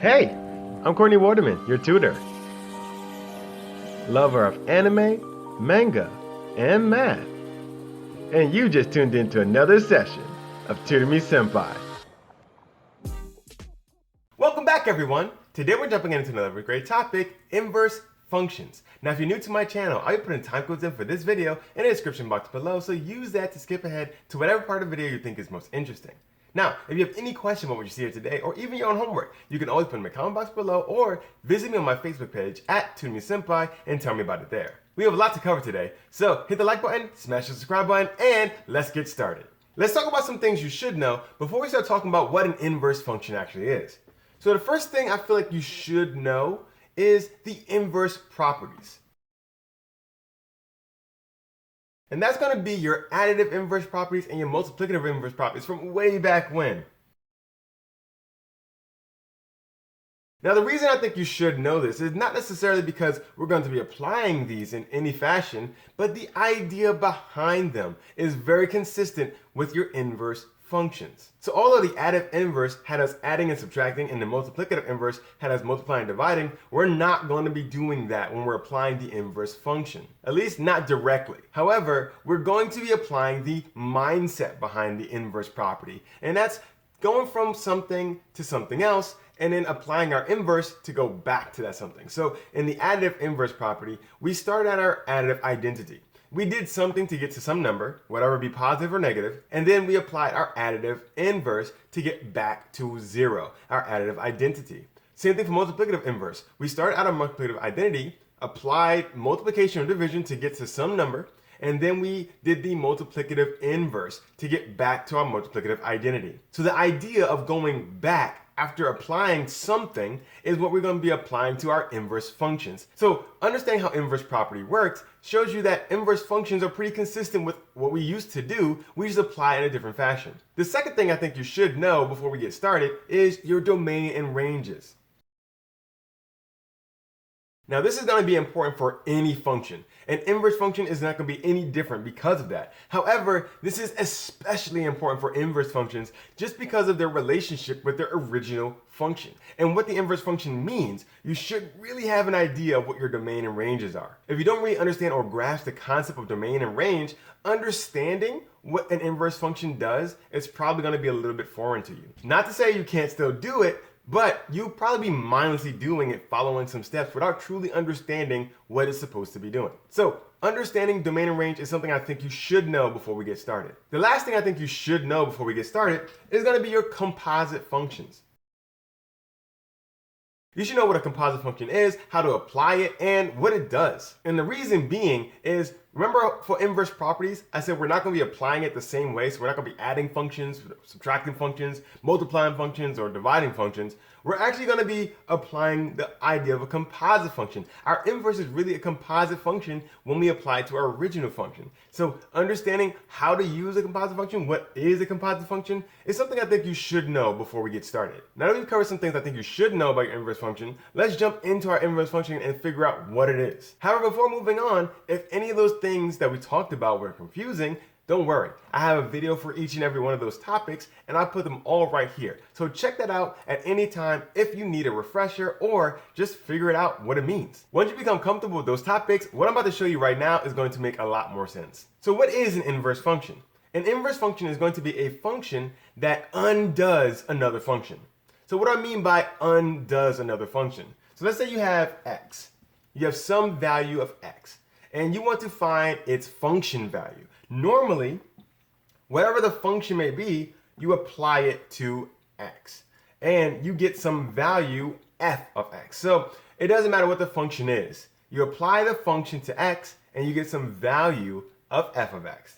Hey, I'm Courtney Waterman, your tutor. Lover of anime, manga, and math. And you just tuned into another session of Tutor Me Sempai. Welcome back, everyone. Today we're jumping into another great topic, inverse functions. Now, if you're new to my channel, I'll be putting time codes in for this video in the description box below, so use that to skip ahead to whatever part of the video you think is most interesting. Now, if you have any question about what you see here today, or even your own homework, you can always put in the comment box below, or visit me on my Facebook page at Tutor Me Sempai and tell me about it there. We have a lot to cover today, so hit the like button, smash the subscribe button, and let's get started. Let's talk about some things you should know before we start talking about what an inverse function actually is. So the first thing I feel like you should know is the inverse properties. And that's going to be your additive inverse properties and your multiplicative inverse properties from way back when. Now, the reason I think you should know this is not necessarily because we're going to be applying these in any fashion, but the idea behind them is very consistent with your inverse functions. So although the additive inverse had us adding and subtracting and the multiplicative inverse had us multiplying and dividing, we're not going to be doing that when we're applying the inverse function. At least not directly. However, we're going to be applying the mindset behind the inverse property. And that's going from something to something else and then applying our inverse to go back to that something. So in the additive inverse property, we start at our additive identity. We did something to get to some number, whatever be positive or negative, and then we applied our additive inverse to get back to zero, our additive identity. Same thing for multiplicative inverse. We start at our multiplicative identity, applied multiplication or division to get to some number, and then we did the multiplicative inverse to get back to our multiplicative identity. So the idea of going back after applying something is what we're going to be applying to our inverse functions. So understanding how inverse property works shows you that inverse functions are pretty consistent with what we used to do. We just apply it in a different fashion. The second thing I think you should know before we get started is your domain and ranges. Now, this is going to be important for any function. An inverse function is not going to be any different because of that. However, this is especially important for inverse functions just because of their relationship with their original function. And what the inverse function means, you should really have an idea of what your domain and ranges are. If you don't really understand or grasp the concept of domain and range, understanding what an inverse function does is probably going to be a little bit foreign to you. Not to say you can't still do it, but you'll probably be mindlessly doing it, following some steps without truly understanding what it's supposed to be doing. So understanding domain and range is something I think you should know before we get started. The last thing I think you should know before we get started is going to be your composite functions. You should know what a composite function is, how to apply it, and what it does. And the reason being is, remember for inverse properties, I said we're not going to be applying it the same way, so we're not going to be adding functions, subtracting functions, multiplying functions, or dividing functions. We're actually going to be applying the idea of a composite function. Our inverse is really a composite function when we apply it to our original function. So understanding how to use a composite function, what is a composite function, is something I think you should know before we get started. Now that we've covered some things I think you should know about your inverse function, let's jump into our inverse function and figure out what it is. However, before moving on, if any of those things that we talked about were confusing, don't worry, I have a video for each and every one of those topics, and I put them all right here. So check that out at any time if you need a refresher or just figure it out what it means. Once you become comfortable with those topics, what I'm about to show you right now is going to make a lot more sense. So what is an inverse function? An inverse function is going to be a function that undoes another function. So what do I mean by undoes another function? So let's say you have x. You have some value of x, and you want to find its function value. Normally, whatever the function may be, you apply it to x, and you get some value f of x. So it doesn't matter what the function is. You apply the function to x, and you get some value of f of x.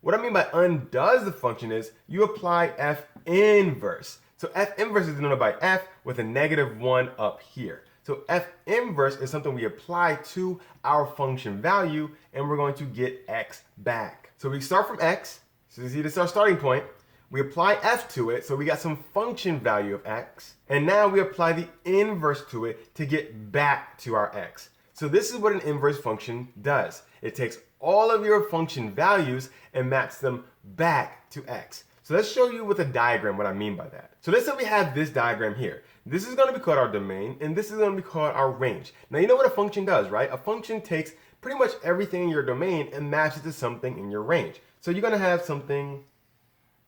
What I mean by undoes the function is you apply f inverse. So f inverse is denoted by f with a -1 up here. So f inverse is something we apply to our function value, and we're going to get x back. So we start from x, so you see this is our starting point. We apply f to it, so we got some function value of x, and now we apply the inverse to it to get back to our x. So this is what an inverse function does. It takes all of your function values and maps them back to x. So let's show you with a diagram what I mean by that. So let's say we have this diagram here. This is going to be called our domain, and this is going to be called our range. Now you know what a function does, right? A function takes pretty much everything in your domain and maps it to something in your range. So you're going to have something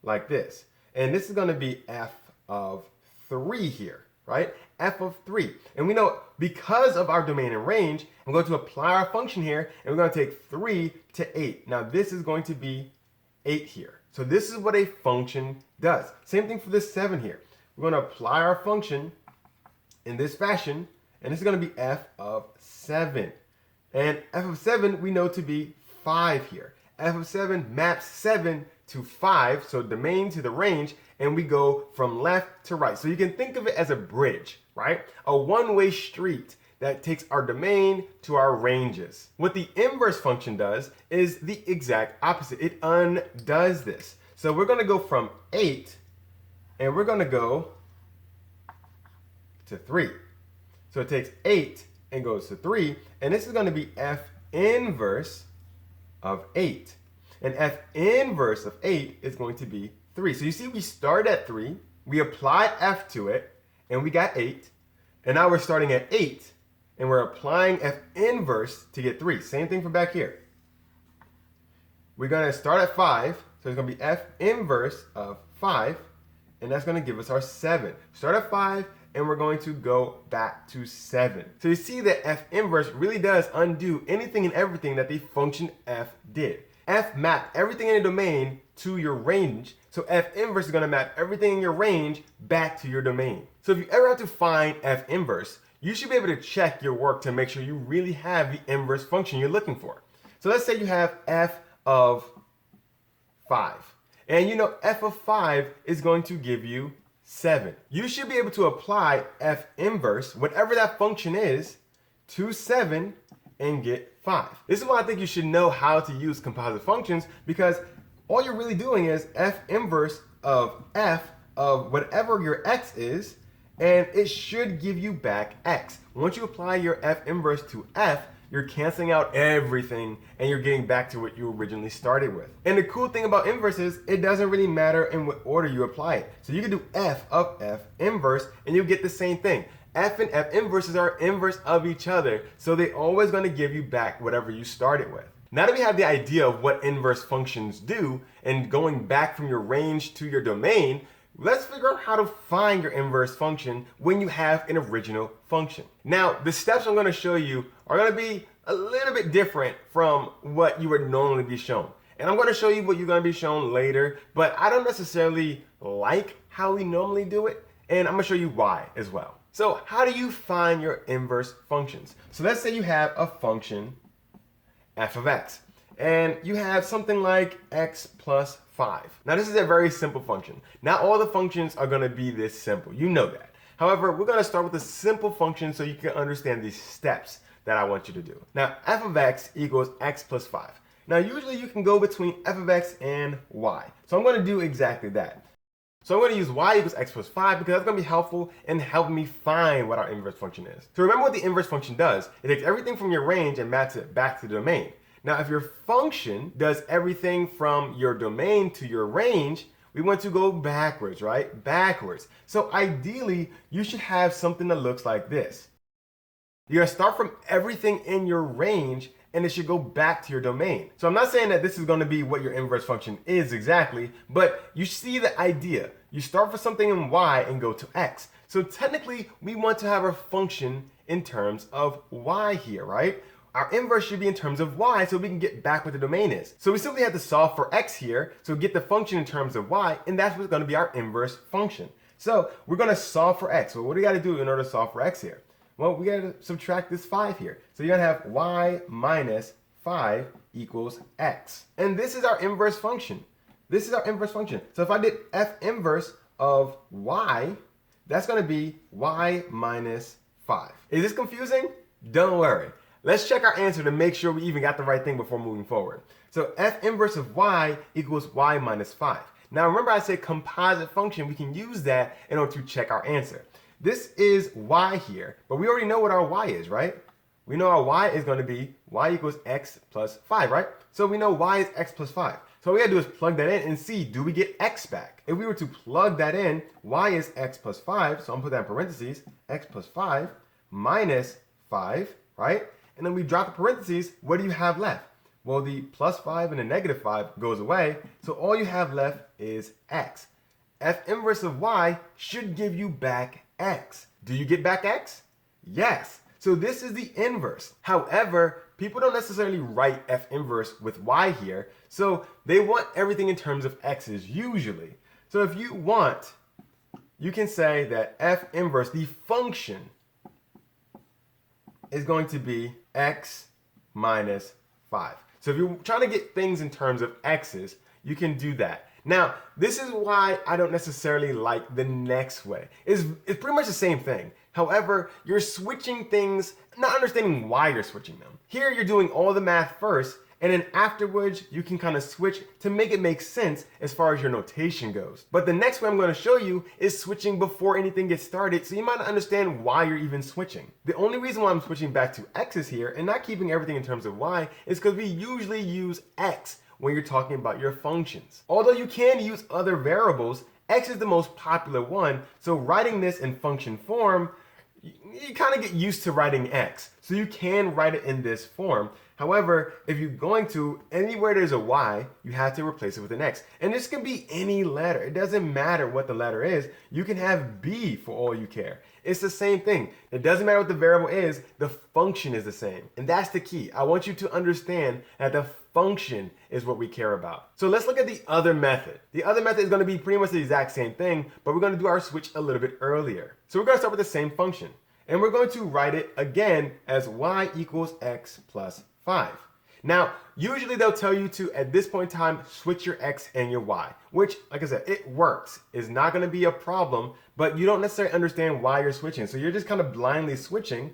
like this. And this is going to be f of 3 here, right? F of 3. And we know because of our domain and range, I'm going to apply our function here, and we're going to take 3 to 8. Now this is going to be 8 here. So this is what a function does. Same thing for this 7 here. We're going to apply our function in this fashion, and this is going to be f of 7. And f of 7 we know to be 5 here. F of 7 maps 7 to 5, so domain to the range, and we go from left to right. So you can think of it as a bridge, right? A one-way street that takes our domain to our ranges. What the inverse function does is the exact opposite. It undoes this. So we're going to go from 8 and we're going to go to 3. So it takes 8 and goes to 3, and this is going to be f inverse of 8. And f inverse of 8 is going to be 3. So you see we started at 3, we applied f to it, and we got 8. And now we're starting at 8, and we're applying f inverse to get 3. Same thing for back here. We're going to start at 5, so it's going to be f inverse of 5, and that's going to give us our 7. Start at 5, and we're going to go back to 7. So you see that f inverse really does undo anything and everything that the function f did. F mapped everything in the domain to your range, so f inverse is going to map everything in your range back to your domain. So if you ever have to find f inverse, you should be able to check your work to make sure you really have the inverse function you're looking for. So let's say you have f of 5. And you know f of 5 is going to give you 7. You should be able to apply f inverse, whatever that function is, to 7 and get 5. This is why I think you should know how to use composite functions, because all you're really doing is f inverse of f of whatever your x is, and it should give you back x. Once you apply your f inverse to f, you're canceling out everything and you're getting back to what you originally started with. And the cool thing about inverse is it doesn't really matter in what order you apply it. So you can do f of f inverse and you'll get the same thing. F and f inverses are inverse of each other, so they're always going to give you back whatever you started with. Now that we have the idea of what inverse functions do and going back from your range to your domain, let's figure out how to find your inverse function when you have an original function. Now, the steps I'm going to show you are going to be a little bit different from what you would normally be shown. And I'm going to show you what you're going to be shown later, but I don't necessarily like how we normally do it, and I'm going to show you why as well. So how do you find your inverse functions? So let's say you have a function f of x, and you have something like x plus 5. Now this is a very simple function. Not all the functions are going to be this simple. You know that. However, we're going to start with a simple function so you can understand these steps that I want you to do. Now f of x equals x plus 5. Now usually you can go between f of x and y. So I'm going to do exactly that. So I'm going to use y equals x plus 5 because that's going to be helpful in helping me find what our inverse function is. So remember what the inverse function does. It takes everything from your range and maps it back to the domain. Now if your function does everything from your domain to your range, we want to go backwards, right? Backwards. So ideally, you should have something that looks like this. You're going to start from everything in your range and it should go back to your domain. So I'm not saying that this is going to be what your inverse function is exactly, but you see the idea. You start for something in y and go to x. So technically, we want to have our function in terms of y here, right? Our inverse should be in terms of y so we can get back what the domain is. So we simply have to solve for x here, so get the function in terms of y, and that's what's going to be our inverse function. So we're going to solve for x. So what do we got to do in order to solve for x here? Well, we got to subtract this 5 here. So you're going to have y minus 5 equals x. And this is our inverse function. This is our inverse function. So if I did f inverse of y, that's going to be y minus 5. Is this confusing? Don't worry. Let's check our answer to make sure we even got the right thing before moving forward. So f inverse of y equals y minus 5. Now remember I said composite function. We can use that in order to check our answer. This is y here, but we already know what our y is, right? We know our y is going to be y equals x plus 5, right? So we know y is x plus 5. So all we gotta do is plug that in and see, do we get x back? If we were to plug that in, y is x plus 5, so I'm gonna put that in parentheses, x plus 5 minus 5, right? And then we drop the parentheses, what do you have left? Well, the plus 5 and the negative 5 goes away, so all you have left is x. F inverse of y should give you back x. Do you get back x? Yes. So this is the inverse. However, people don't necessarily write F inverse with y here, so they want everything in terms of x's usually. So if you want, you can say that F inverse, the function, is going to be x minus 5. So if you're trying to get things in terms of x's, you can do that. Now, this is why I don't necessarily like the next way. It's pretty much the same thing. However, you're switching things, not understanding why you're switching them. Here, you're doing all the math first, and then afterwards, you can kind of switch to make it make sense as far as your notation goes. But the next way I'm going to show you is switching before anything gets started, so you might not understand why you're even switching. The only reason why I'm switching back to x's here and not keeping everything in terms of y is because we usually use x when you're talking about your functions. Although you can use other variables, x is the most popular one, so writing this in function form, you kind of get used to writing x. So you can write it in this form. However, if you're going to, anywhere there's a y, you have to replace it with an x. And this can be any letter. It doesn't matter what the letter is. You can have b for all you care. It's the same thing. It doesn't matter what the variable is, the function is the same. And that's the key. I want you to understand that the function is what we care about. So let's look at the other method. The other method is going to be pretty much the exact same thing, but we're going to do our switch a little bit earlier. So we're going to start with the same function. And we're going to write it again as y equals x plus 5. Now, usually they'll tell you to, at this point in time, switch your x and your y, which, like I said, it works. It's not going to be a problem, but you don't necessarily understand why you're switching. So you're just kind of blindly switching.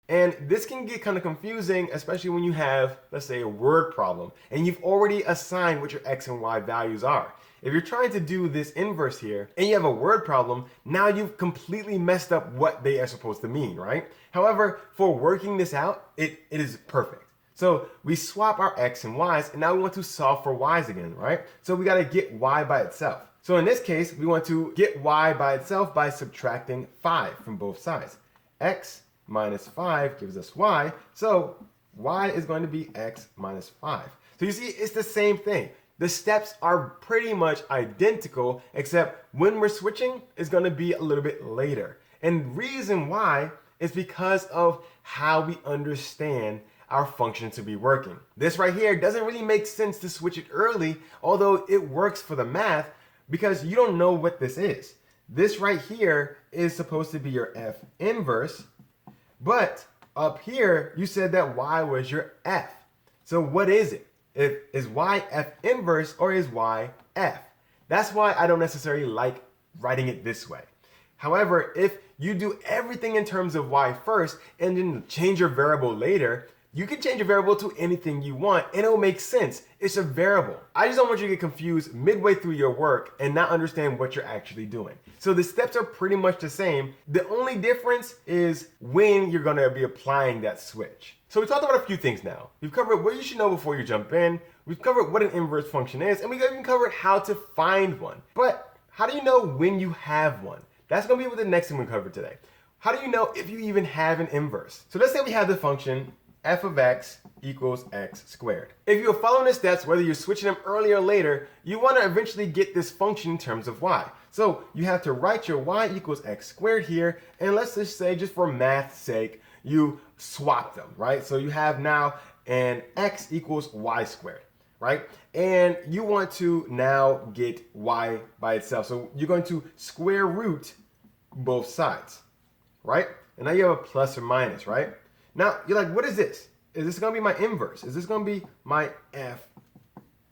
And this can get kind of confusing, especially when you have, let's say, a word problem, and you've already assigned what your x and y values are. If you're trying to do this inverse here, and you have a word problem, now you've completely messed up what they are supposed to mean, right? However, for working this out, it is perfect. So we swap our x and y's, and now we want to solve for y's again, right? So we got to get y by itself. So in this case, we want to get y by itself by subtracting 5 from both sides. X minus 5 gives us y, so y is going to be x minus 5. So you see, it's the same thing. The steps are pretty much identical, except when we're switching, it's going to be a little bit later. And reason why is because of how we understand our function to be working. This right here doesn't really make sense to switch it early, although it works for the math because you don't know what this is. This right here is supposed to be your f inverse, but up here you said that y was your f. So what is it? Is y f inverse or is y f? That's why I don't necessarily like writing it this way. However, if you do everything in terms of y first and then change your variable later, you can change a variable to anything you want and it'll make sense. It's a variable. I just don't want you to get confused midway through your work and not understand what you're actually doing. So the steps are pretty much the same. The only difference is when you're going to be applying that switch. So we talked about a few things now. We've covered what you should know before you jump in. We've covered what an inverse function is, and we've even covered how to find one. But how do you know when you have one? That's going to be what the next thing we cover today. How do you know if you even have an inverse? So let's say we have the function f of x equals x squared. If you're following the steps, whether you're switching them earlier or later, you want to eventually get this function in terms of y. So you have to write your y equals x squared here, and let's just say, just for math's sake, you swap them, right? So you have now an x equals y squared, right? And you want to now get y by itself. So you're going to square root both sides, right? And now you have a plus or minus, right? Now, you're like, what is this? Is this going to be my inverse? Is this going to be my f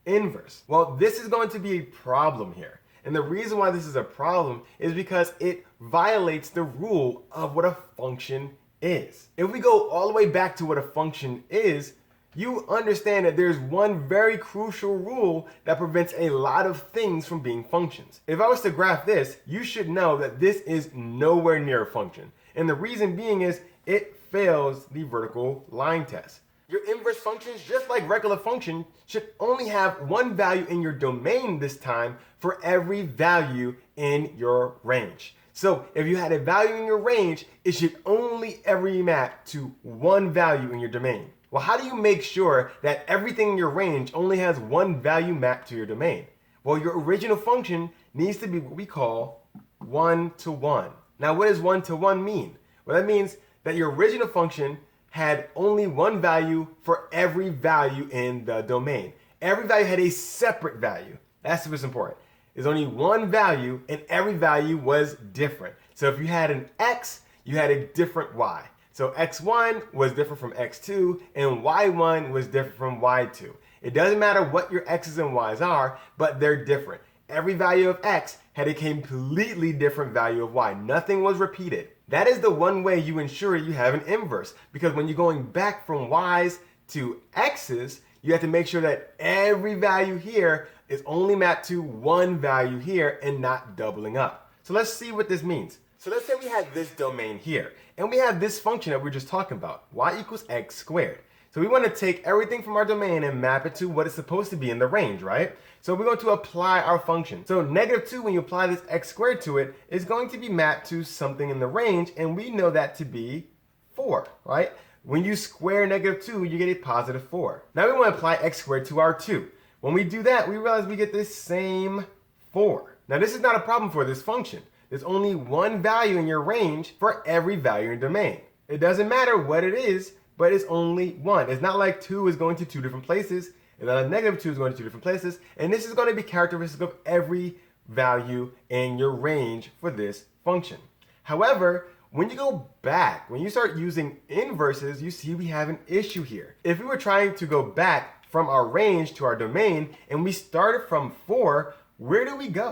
inverse? Well, this is going to be a problem here. And the reason why this is a problem is because it violates the rule of what a function is. If we go all the way back to what a function is, you understand that there's one very crucial rule that prevents a lot of things from being functions. If I was to graph this, you should know that this is nowhere near a function. And the reason being is it fails the vertical line test. Your inverse functions, just like regular function, should only have one value in your domain this time for every value in your range. So if you had a value in your range, it should only ever map to one value in your domain. Well, how do you make sure that everything in your range only has one value mapped to your domain? Well, your original function needs to be what we call one-to-one. Now, what does one-to-one mean? Well, that means that your original function had only one value for every value in the domain. Every value had a separate value. That's what's important. There's only one value and every value was different. So if you had an x, you had a different y. So x1 was different from x2 and y1 was different from y2. It doesn't matter what your x's and y's are, but they're different. Every value of x had a completely different value of y. Nothing was repeated. That is the one way you ensure you have an inverse, because when you're going back from y's to x's, you have to make sure that every value here is only mapped to one value here and not doubling up. So let's see what this means. So let's say we have this domain here, and we have this function that we were just talking about, y equals x squared. So we want to take everything from our domain and map it to what it's supposed to be in the range, right? So we're going to apply our function. So -2, when you apply this x squared to it, is going to be mapped to something in the range, and we know that to be 4, right? When you square -2, you get a positive 4. Now we want to apply x squared to our 2. When we do that, we realize we get this same 4. Now this is not a problem for this function. There's only one value in your range for every value in your domain. It doesn't matter what it is, but it's only one. It's not like 2 is going to 2 different places. It's not like -2 is going to 2 different places. And this is going to be characteristic of every value in your range for this function. However, when you go back, when you start using inverses, you see we have an issue here. If we were trying to go back from our range to our domain and we started from 4, where do we go?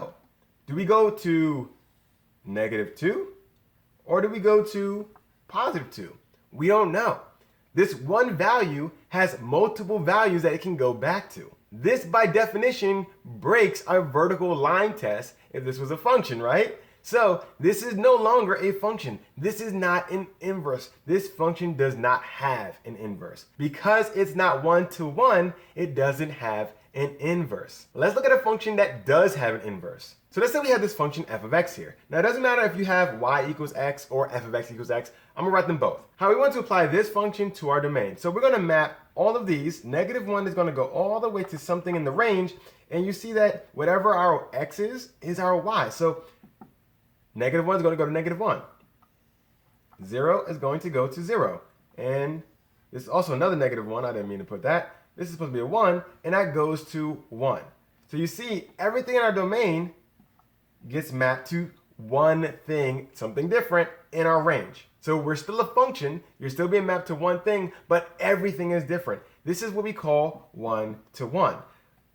Do we go to -2 or do we go to +2? We don't know. This one value has multiple values that it can go back to. This by definition breaks our vertical line test if this was a function, right? So this is no longer a function. This is not an inverse. This function does not have an inverse. Because it's not one-to-one, it doesn't have an inverse. Let's look at a function that does have an inverse. So let's say we have this function f of x here. Now it doesn't matter if you have y equals x or f of x equals x. I'm gonna write them both. How we want to apply this function to our domain. So we're gonna map all of these. -1 is gonna go all the way to something in the range. And you see that whatever our x is our y. So -1 is gonna go to -1. 0 is going to go to 0. And this is also another -1. I didn't mean to put that. This is supposed to be a 1, and that goes to 1. So you see, everything in our domain gets mapped to one thing, something different, in our range. So we're still a function, you're still being mapped to one thing, but everything is different. This is what we call one-to-one.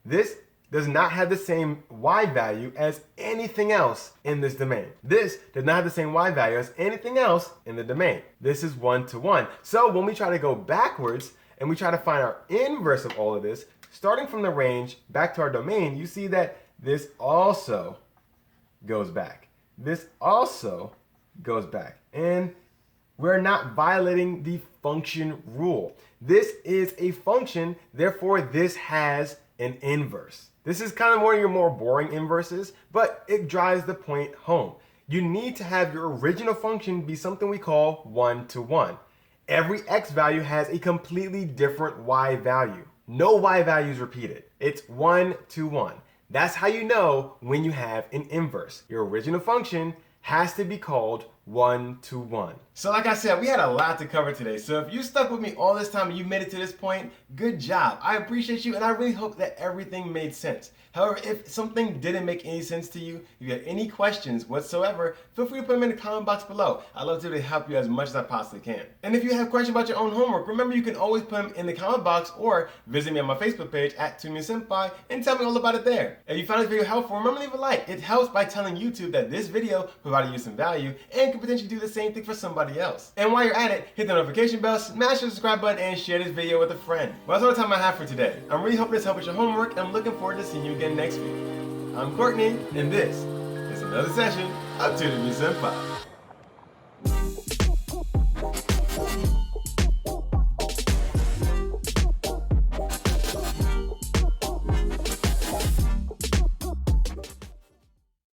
This does not have the same y value as anything else in this domain. This does not have the same y value as anything else in the domain. This is one-to-one. So when we try to go backwards, and we try to find our inverse of all of this, starting from the range back to our domain, you see that this also goes back. This also goes back. And we're not violating the function rule. This is a function, therefore this has an inverse. This is kind of one of your more boring inverses, but it drives the point home. You need to have your original function be something we call one-to-one. Every x value has a completely different y value. No y value is repeated. It's one-to-one. That's how you know when you have an inverse. Your original function has to be called one-to-one. So like I said, we had a lot to cover today. So if you stuck with me all this time and you made it to this point, good job. I appreciate you, and I really hope that everything made sense. However, if something didn't make any sense to you, if you had any questions whatsoever, feel free to put them in the comment box below. I'd love to help you as much as I possibly can. And if you have questions about your own homework, remember you can always put them in the comment box or visit me on my Facebook page at Tutor Me Sempai and tell me all about it there. If you found this video helpful, remember to leave a like. It helps by telling YouTube that this video provided you some value and can potentially do the same thing for somebody else. And while you're at it, hit the notification bell, smash the subscribe button, and share this video with a friend. Well, that's all the time I have for today. I'm really hoping this helped with your homework, and I'm looking forward to seeing you again next week. I'm Courtney, and this is another session of Tutor Me Sempai.